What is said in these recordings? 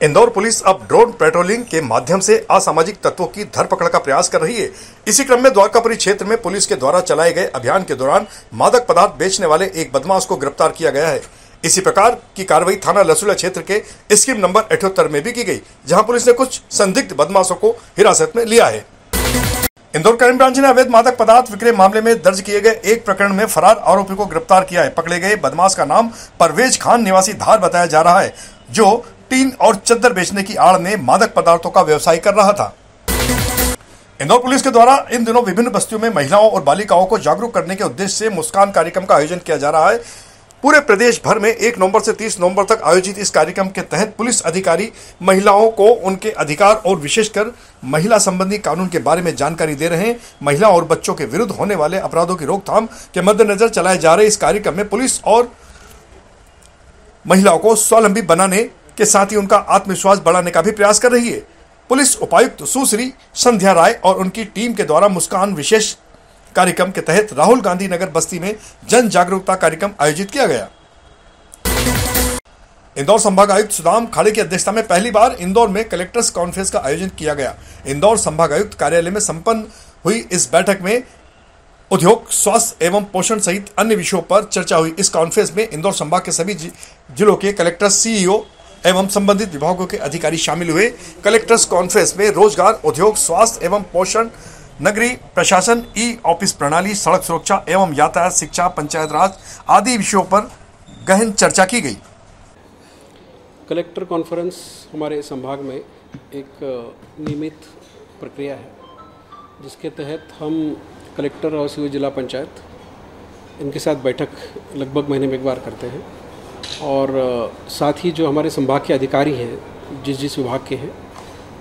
Indore police अब drone patrolling के माध्यम से असामाजिक तत्वों की धरपकड़ का प्रयास कर रही है। इसी क्रम में द्वारकापुरी क्षेत्र में पुलिस के द्वारा चलाए गए अभियान के दौरान मादक पदार्थ बेचने वाले एक बदमाश को गिरफ्तार किया गया है। इसी प्रकार की कार्रवाई थाना लसुड़ा क्षेत्र के स्कीम नंबर 78 में भी की गई, जहां पुलिस ने कुछ संदिग्ध बदमाशों को हिरासत में लिया है। इंदौर क्राइम ब्रांच ने अवैध मादक पदार्थ विक्रय मामले में दर्ज किए गए एक प्रकरण में फरार आरोपी को गिरफ्तार किया है। पकड़े गए बदमाश का नाम परवेज खान निवासी धार बताया जा रहा है, जो टीन और चद्दर बेचने की आड़ में मादक पदार्थों का व्यवसाय कर रहा था। इंदौर पुलिस के द्वारा इन दिनों विभिन्न बस्तियों में महिलाओं और बालिकाओं को जागरूक करने के उद्देश्य से मुस्कान कार्यक्रम का आयोजन किया जा रहा है। पूरे प्रदेश भर में 1 नवंबर से 30 नवंबर तक आयोजित इस कार्यक्रम के तहत पुलिस अधिकारी महिलाओं को उनके अधिकार और विशेषकर महिला संबंधी कानून के बारे में जानकारी दे रहे हैं। महिलाओं और बच्चों के विरुद्ध होने वाले अपराधों की रोकथाम के मद्देनजर चलाए जा रहे इस कार्यक्रम में पुलिस और महिलाओं को स्वावलंबी बनाने के साथ ही उनका आत्मविश्वास बढ़ाने का भी प्रयास कर रही है। पुलिस उपायुक्त सुश्री संध्या राय और उनकी टीम के द्वारा मुस्कान विशेष कार्यक्रम के तहत राहुल गांधी नगर बस्ती में जन जागरूकता कार्यक्रम आयोजित किया गया। इंदौर संभाग आयुक्त सुदाम खाड़े की अध्यक्षता में पहली बार इंदौर में कलेक्टर्स कॉन्फ्रेंस का आयोजन किया गया। इंदौर संभाग आयुक्त कार्यालय में संपन्न हुई इस बैठक में उद्योग, स्वास्थ्य एवं पोषण सहित अन्य विषयों पर चर्चा हुई। इस कॉन्फ्रेंस में इंदौर संभाग के सभी जिलों के कलेक्टर, सीईओ एवं संबंधित विभागों के अधिकारी शामिल हुए। कलेक्टर्स कॉन्फ्रेंस में रोजगार, उद्योग, स्वास्थ्य एवं पोषण, नगरीय प्रशासन, ई ऑफिस प्रणाली, सड़क सुरक्षा एवं यातायात, शिक्षा, पंचायत राज आदि विषयों पर गहन चर्चा की गई। कलेक्टर कॉन्फ्रेंस हमारे संभाग में एक नियमित प्रक्रिया है, जिसके तहत हम कलेक्टर और सीओ जिला पंचायत इनके साथ बैठक लगभग महीने में एक बार करते हैं। और साथ ही जो हमारे संभाग के अधिकारी हैं, जिस विभाग के हैं,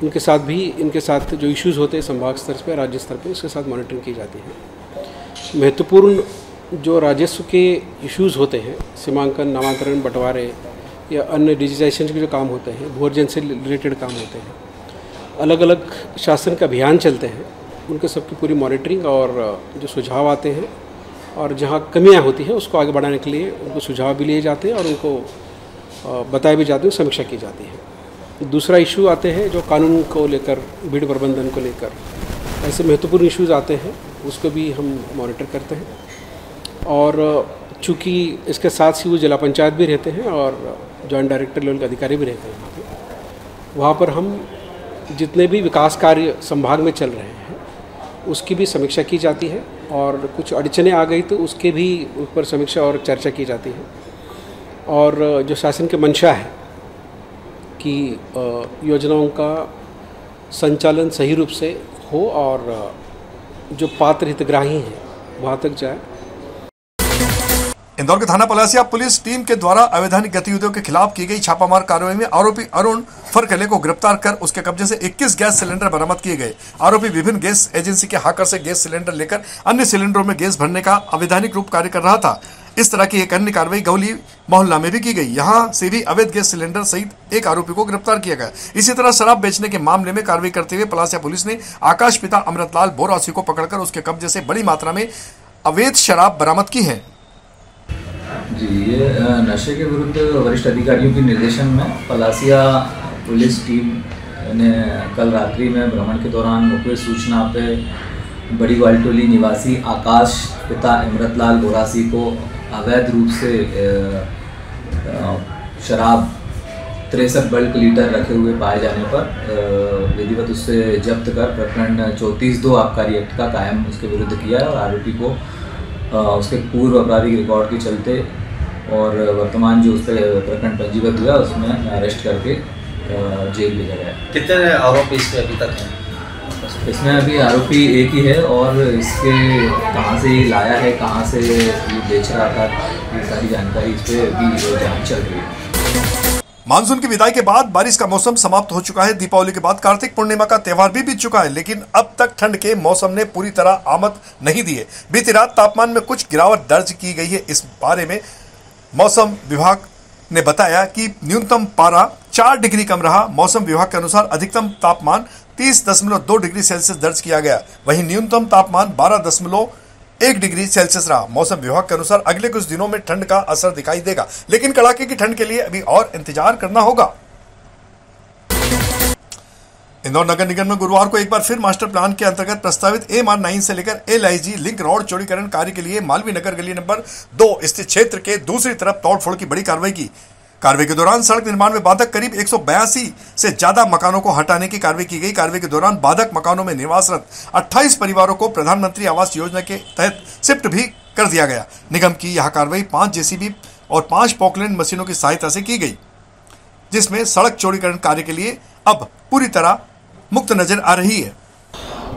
उनके साथ भी इनके साथ जो इश्यूज़ होते हैं संभाग स्तर पे, राज्य स्तर पे, उसके साथ मॉनिटरिंग की जाती है। महत्वपूर्ण जो राजस्व के इश्यूज़ होते हैं, सीमांकन, नामांतरण, बंटवारे या अन्य डिजिटाइजेशन के जो काम होते हैं, भू अर्जन से रिलेटेड काम होते हैं, अलग अलग शासन के अभियान चलते हैं, उनके सबकी पूरी मॉनिटरिंग और जो सुझाव आते हैं और जहाँ कमियाँ होती हैं उसको आगे बढ़ाने के लिए उनको सुझाव भी लिए जाते हैं और उनको बताए भी जाते हैं, समीक्षा की जाती है। दूसरा इशू आते हैं जो कानून को लेकर, भीड़ प्रबंधन को लेकर ऐसे महत्वपूर्ण इश्यूज़ आते हैं, उसको भी हम मॉनिटर करते हैं। और चूँकि इसके साथ ही वो जिला पंचायत भी रहते हैं और जॉइंट डायरेक्टर लेवल के अधिकारी भी रहते हैं, वहाँ पर हम जितने भी विकास कार्य संभाग में चल रहे हैं उसकी भी समीक्षा की जाती है और कुछ अड़चनें आ गई तो उसके भी ऊपर समीक्षा और चर्चा की जाती है। और जो शासन की मंशा है कि योजनाओं का संचालन सही रूप से हो और जो पात्र हितग्राही हैं वहाँ तक जाए। इंदौर के थाना पलासिया पुलिस टीम के द्वारा अवैधानिक गतिविधियों के खिलाफ की गई छापामार कार्रवाई में आरोपी अरुण फरकले को गिरफ्तार कर उसके कब्जे से 21 गैस सिलेंडर बरामद किए गए। आरोपी विभिन्न गैस एजेंसी के हाकर से गैस सिलेंडर लेकर अन्य सिलेंडरों में गैस भरने का अवैधानिक रूप कार्य कर रहा था। इस तरह की एक अन्य कार्रवाई गौली मोहल्ला में भी की गई। यहाँ से भी अवैध गैस सिलेंडर सहित एक आरोपी को गिरफ्तार किया गया। इसी तरह शराब बेचने के मामले में कार्रवाई करते हुए पलासिया पुलिस ने आकाश पिता अमृतलाल बोरासी को पकड़कर उसके कब्जे से बड़ी मात्रा में अवैध शराब बरामद की है। जी, ये नशे के विरुद्ध वरिष्ठ अधिकारियों के निर्देशन में पलासिया पुलिस टीम ने कल रात्रि में भ्रमण के दौरान मुख्य सूचना पे बड़ी ग्वालटोली निवासी आकाश पिता अमृतलाल बोरासी को अवैध रूप से शराब 63 बल्क लीटर रखे हुए पाए जाने पर विधिवत उससे जब्त कर प्रकरण 34(2) आबकारी एक्ट का कायम उसके विरुद्ध किया है और आरोपी को उसके पूर्व आपराधिक रिकॉर्ड के चलते और वर्तमान जो उस पर प्रकरण पंजीबद्ध हुआ उसमें अरेस्ट करके जेल भेजा गया। कितने आरोपी इसमें अभी तक हैं? इसमें अभी आरोपी एक ही है और इसके कहाँ से लाया है, कहाँ से ये बेच रहा था, ये सारी जानकारी इस पर अभी जांच चल रही है। मानसून की विदाई के बाद बारिश का मौसम समाप्त हो चुका है। दीपावली के बाद कार्तिक पूर्णिमा का त्यौहार भी बीत चुका है, लेकिन अब तक ठंड के मौसम ने पूरी तरह आमद नहीं दी है। बीती रात तापमान में कुछ गिरावट दर्ज की गई है। इस बारे में मौसम विभाग ने बताया कि न्यूनतम पारा 4 डिग्री कम रहा। मौसम विभाग के अनुसार अधिकतम तापमान 30.2 डिग्री सेल्सियस दर्ज किया गया, वहीं न्यूनतम तापमान 12.1 डिग्री सेल्सियस रहा। मौसम विभाग के अनुसार अगले कुछ दिनों में ठंड का असर दिखाई देगा, लेकिन कड़ाके की ठंड के लिए अभी और इंतजार करना होगा। इंदौर नगर निगम में गुरुवार को एक बार फिर मास्टर प्लान के अंतर्गत प्रस्तावित MR9 से लेकर LIG लिंक रोड चौड़ीकरण कार्य के लिए मालवीय नगर गली नंबर 2 स्थित क्षेत्र के दूसरी तरफ तोड़फोड़ की बड़ी कार्रवाई की। कार्रवाई के दौरान सड़क निर्माण में बाधक करीब 182 से ज्यादा मकानों को हटाने की कार्रवाई की गई। कार्रवाई के दौरान बाधक मकानों में निवासरत 28 परिवारों को प्रधानमंत्री आवास योजना के तहत शिफ्ट भी कर दिया गया। निगम की यह कार्रवाई 5 JCB और 5 पॉकलैंड मशीनों की सहायता से की गई, जिसमें सड़क चौड़ीकरण कार्य के लिए अब पूरी तरह मुक्त नजर आ रही है।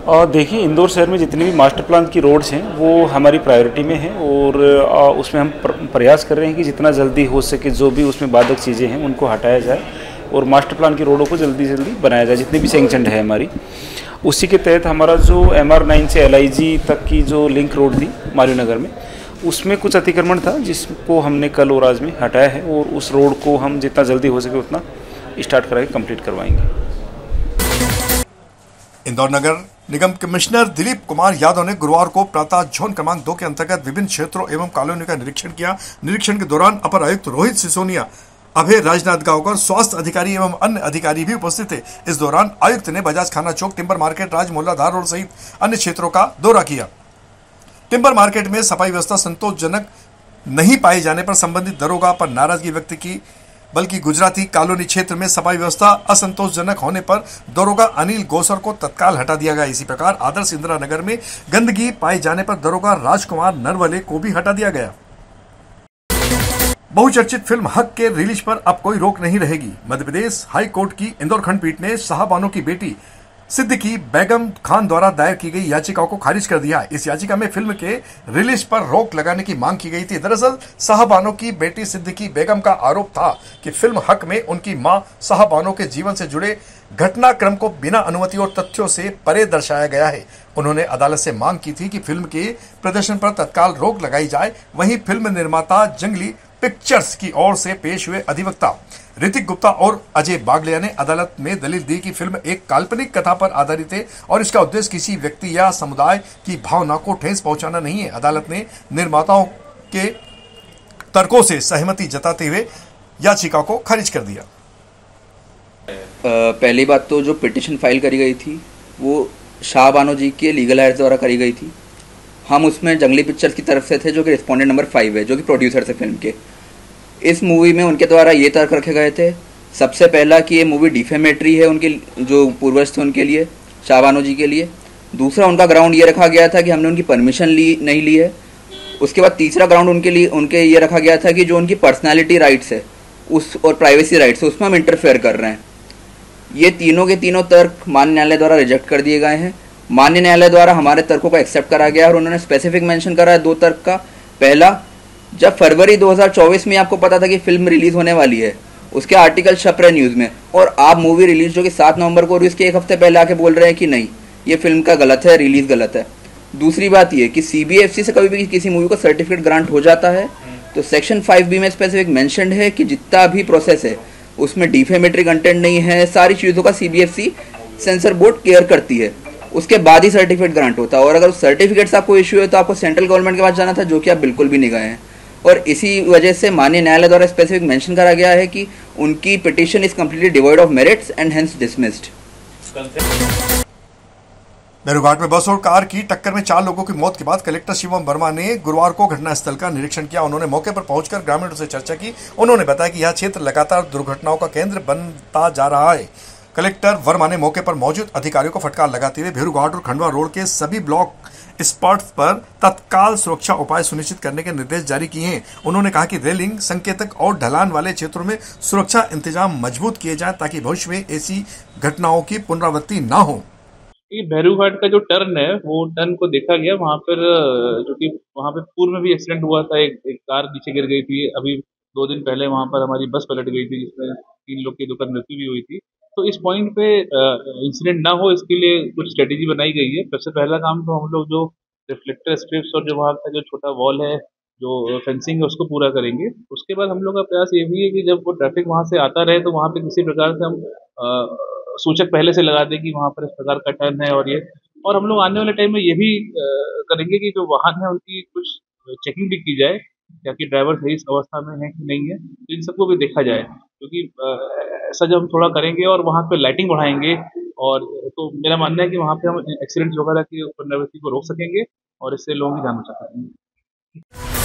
और देखिए, इंदौर शहर में जितनी भी मास्टर प्लान की रोड्स हैं वो हमारी प्रायोरिटी में हैं और उसमें हम प्रयास कर रहे हैं कि जितना जल्दी हो सके जो भी उसमें बाधक चीज़ें हैं उनको हटाया जाए और मास्टर प्लान की रोडों को जल्दी से जल्दी बनाया जाए, जितनी भी सैंक्शनड है हमारी। उसी के तहत हमारा जो MR9 से LIG तक की जो लिंक रोड थी मालवीय नगर में, उसमें कुछ अतिक्रमण था जिसको हमने कल और आज में हटाया है और उस रोड को हम जितना जल्दी हो सके उतना स्टार्ट करा के कंप्लीट करवाएंगे। इंदौर नगर निगम कमिश्नर दिलीप कुमार यादव ने गुरुवार को प्रातः जोन क्रमांक 2 के अंतर्गत विभिन्न क्षेत्रों एवं कॉलोनियों का निरीक्षण किया। निरीक्षण के दौरान अपर आयुक्त रोहित सिसोदिया, अभय राजनांदगांवकर, स्वास्थ्य अधिकारी एवं अन्य अधिकारी भी उपस्थित थे। इस दौरान आयुक्त ने बजाज खाना चौक, टिम्बर मार्केट, राज मोहल्ला, धार रोड सहित अन्य क्षेत्रों का दौरा किया। टिम्बर मार्केट में सफाई व्यवस्था संतोषजनक नहीं पाए जाने पर संबंधित दरोगा पर नाराजगी व्यक्त की, बल्कि गुजराती कॉलोनी क्षेत्र में सफाई व्यवस्था असंतोषजनक होने पर दरोगा अनिल गोसर को तत्काल हटा दिया गया। इसी प्रकार आदर्श इंदिरा नगर में गंदगी पाए जाने पर दरोगा राजकुमार नरवले को भी हटा दिया गया। बहुचर्चित फिल्म हक के रिलीज पर अब कोई रोक नहीं रहेगी। मध्य प्रदेश हाई कोर्ट की इंदौर खंडपीठ ने शाहबानो की बेटी सिद्दीकी बेगम खान द्वारा दायर की गई याचिकाओं को खारिज कर दिया। इस याचिका में फिल्म के रिलीज पर रोक लगाने की मांग की गई थी। दरअसल शाहबानो की बेटी सिद्दीकी बेगम का आरोप था कि फिल्म हक में उनकी मां शाहबानो के जीवन से जुड़े घटनाक्रम को बिना अनुमति और तथ्यों से परे दर्शाया गया है। उन्होंने अदालत से मांग की थी कि फिल्म के प्रदर्शन पर तत्काल रोक लगाई जाए। वहीं फिल्म निर्माता जंगली पिक्चर्स की ओर से पेश हुए अधिवक्ता ऋतिक गुप्ता और अजय बागलिया ने अदालत में दलील दी कि फिल्म एक काल्पनिक कथा पर आधारित है और इसका उद्देश्य किसी व्यक्ति या समुदाय की भावना को ठेस पहुंचाना नहीं है। अदालत ने निर्माताओं के तर्कों से सहमति जताते हुए याचिका को खारिज कर दिया। पहली बात तो जो पिटीशन फाइल करी गई थी वो शाहबानो जी के लीगल एड्स द्वारा करी गई थी। हम उसमें जंगली पिक्चर्स की तरफ से थे, जो कि रिस्पोंडेंट नंबर 5 है, जो कि प्रोड्यूसर थे फिल्म के। इस मूवी में उनके द्वारा ये तर्क रखे गए थे, सबसे पहला कि ये मूवी डिफेमेटरी है उनके जो पूर्वज थे उनके लिए, शाहबानो जी के लिए। दूसरा, उनका ग्राउंड ये रखा गया था कि हमने उनकी परमिशन नहीं ली है। उसके बाद तीसरा ग्राउंड उनके ये रखा गया था कि जो उनकी पर्सनैलिटी राइट्स है उस और प्राइवेसी राइट्स है उसमें हम इंटरफेयर कर रहे हैं। ये तीनों के तीनों तर्क मान्य न्यायालय द्वारा रिजेक्ट कर दिए गए हैं। मान्य न्यायालय द्वारा हमारे तर्कों को एक्सेप्ट करा गया और उन्होंने स्पेसिफिक मेंशन करा है 2 तर्क का। पहला, जब फरवरी 2024 में आपको पता था कि फिल्म रिलीज होने वाली है, उसके आर्टिकल छप रहे न्यूज़ में, और आप मूवी रिलीज जो कि 7 नवंबर को हो रही है उसके 1 हफ्ते पहले आके बोल रहे हैं कि नहीं ये फिल्म का गलत है, रिलीज गलत है। दूसरी बात ये कि CBFC से कभी भी किसी मूवी को सर्टिफिकेट ग्रांट हो जाता है तो सेक्शन 5B में स्पेसिफिक मेंशन्ड है कि जितना भी प्रोसेस है उसमें डिफेमेटरी कंटेंट नहीं है, सारी चीज़ों का CBFC सेंसर बोर्ड केयर करती है, उसके बाद ही सर्टिफिकेट ग्रांट होता है। और अगर उस सर्टिफिकेट से आपको इश्यू है तो आपको सेंट्रल गवर्नमेंट के पास जाना था, जो कि आप बिल्कुल भी नहीं गए हैं। और इसी वजह से माननीय न्यायालय द्वारा स्पेसिफिक मेंशन करा गया है कि उनकी petition is completely devoid of merits and hence dismissed. Nehrughat में बस और कार की टक्कर में 4 लोगों की मौत के बाद कलेक्टर शिवम वर्मा ने गुरुवार को घटनास्थल का निरीक्षण किया। उन्होंने मौके पर पहुंचकर ग्रामीणों से चर्चा की। उन्होंने बताया कि यह क्षेत्र लगातार दुर्घटनाओं का केंद्र बनता जा रहा है। कलेक्टर वर्मा ने मौके पर मौजूद अधिकारियों को फटकार लगाते हुए भेरूघाट और खंडवा रोड के सभी ब्लॉक स्पॉट्स पर तत्काल सुरक्षा उपाय सुनिश्चित करने के निर्देश जारी किए हैं। उन्होंने कहा कि रेलिंग, संकेतक और ढलान वाले क्षेत्रों में सुरक्षा इंतजाम मजबूत किए जाएं ताकि भविष्य में ऐसी घटनाओं की पुनरावृत्ति न हो। ये भेरूघाट का जो टर्न है वो टर्न को देखा गया वहाँ पर, जो कि वहाँ पे पूर्व में भी एक्सीडेंट हुआ था, एक कार नीचे गिर गई थी। अभी 2 दिन पहले वहाँ पर हमारी बस पलट गई थी जिसमें 3 लोग की दुखद मृत्यु भी हुई थी। तो इस पॉइंट पे इंसिडेंट ना हो इसके लिए कुछ स्ट्रेटेजी बनाई गई है। सबसे पहला काम तो हम लोग जो रिफ्लेक्टर स्ट्रिप्स और जो वहाँ का जो छोटा वॉल है, जो फेंसिंग है, उसको पूरा करेंगे। उसके बाद हम लोग का प्रयास ये भी है कि जब वो ट्रैफिक वहाँ से आता रहे तो वहाँ पे किसी प्रकार से हम सूचक पहले से लगा दें कि वहाँ पर इस प्रकार का टर्न है। और हम लोग आने वाले टाइम में ये भी करेंगे कि जो वाहन है उनकी कुछ चेकिंग भी की जाए, ताकि ड्राइवर सही अवस्था में है कि नहीं है, इन सबको भी देखा जाए। क्योंकि ऐसा जब हम थोड़ा करेंगे और वहाँ पे लाइटिंग बढ़ाएंगे और तो मेरा मानना है कि वहाँ पे हम एक्सीडेंट वगैरह की पुनरावृत्ति को रोक सकेंगे और इससे लोगों की जान बचा सकेंगे।